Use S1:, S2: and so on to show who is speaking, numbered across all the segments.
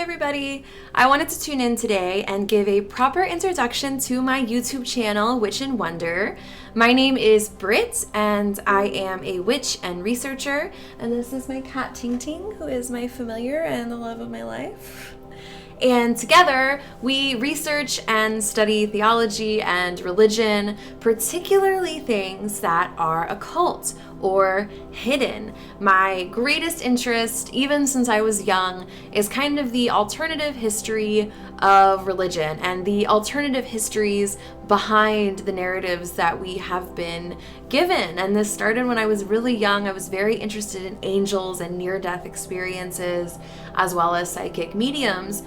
S1: everybody! I wanted to tune in today and give a proper introduction to my YouTube channel, Witch and Wonder. My name is Britt, and I am a witch and researcher, and this is my cat Ting Ting, who is my familiar and the love of my life. And together, we research and study theology and religion, particularly things that are occult or hidden. My greatest interest, even since I was young, is kind of the alternative history of religion and the alternative histories behind the narratives that we have been given. And this started when I was really young. I was very interested in angels and near-death experiences, as well as psychic mediums.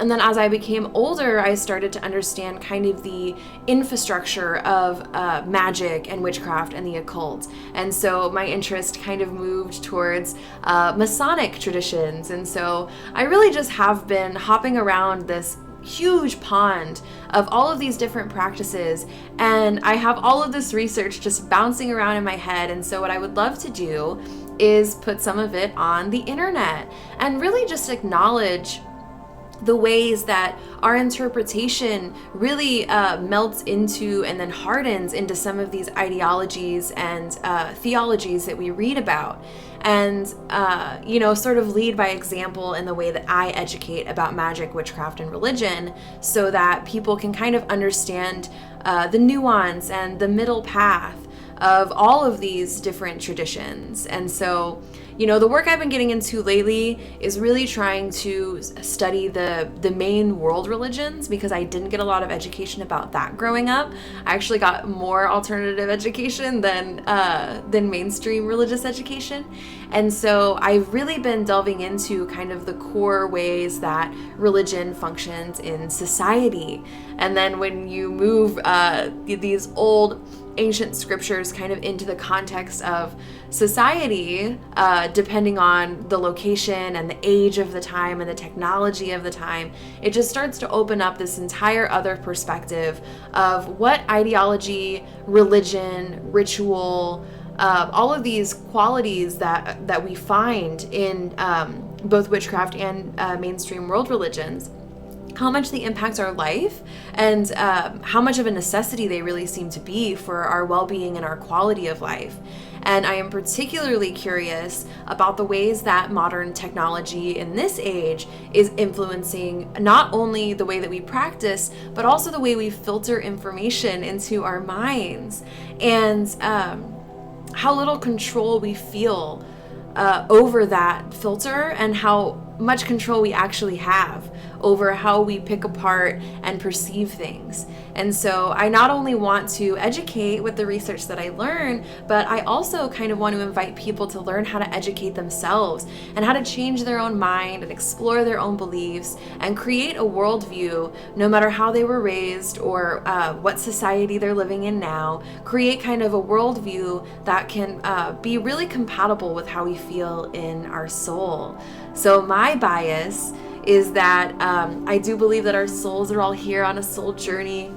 S1: And then as I became older, I started to understand kind of the infrastructure of magic and witchcraft and the occult. And so my interest kind of moved towards Masonic traditions. And so I really just have been hopping around this huge pond of all of these different practices, and I have all of this research just bouncing around in my head. And so what I would love to do is put some of it on the internet and really just acknowledge the ways that our interpretation really melts into and then hardens into some of these ideologies and theologies that we read about. And, sort of lead by example in the way that I educate about magic, witchcraft, and religion, so that people can kind of understand the nuance and the middle path of all of these different traditions. And so, the work I've been getting into lately is really trying to study the main world religions, because I didn't get a lot of education about that growing up. I actually got more alternative education than mainstream religious education. And so I've really been delving into kind of the core ways that religion functions in society. And then when you move these old ancient scriptures kind of into the context of society, depending on the location and the age of the time and the technology of the time, it just starts to open up this entire other perspective of what ideology, religion, ritual, all of these qualities that we find in both witchcraft and mainstream world religions, how much they impact our life, and how much of a necessity they really seem to be for our well-being and our quality of life. And I am particularly curious about the ways that modern technology in this age is influencing not only the way that we practice, but also the way we filter information into our minds, and how little control we feel over that filter, and how much control we actually have over how we pick apart and perceive things. And so I not only want to educate with the research that I learn, but I also kind of want to invite people to learn how to educate themselves and how to change their own mind and explore their own beliefs and create a worldview, no matter how they were raised or what society they're living in now. Create kind of a worldview that can be really compatible with how we feel in our soul. So my bias is that I do believe that our souls are all here on a soul journey.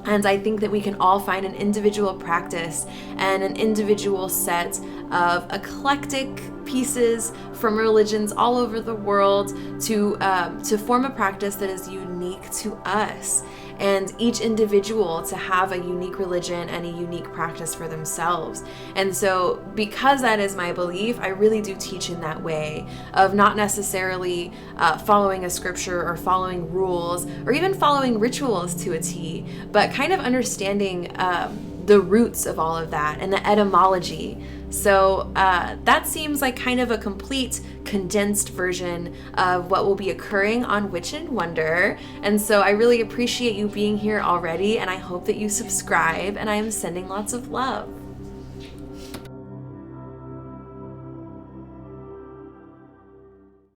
S1: And I think that we can all find an individual practice and an individual set of eclectic pieces from religions all over the world to form a practice that is unique to us, and each individual to have a unique religion and a unique practice for themselves. And so because that is my belief, I really do teach in that way of not necessarily following a scripture or following rules or even following rituals to a T, but kind of understanding the roots of all of that and the etymology. So that seems like kind of a complete condensed version of what will be occurring on Witch and Wonder. And so I really appreciate you being here already, and I hope that you subscribe, and I am sending lots of love.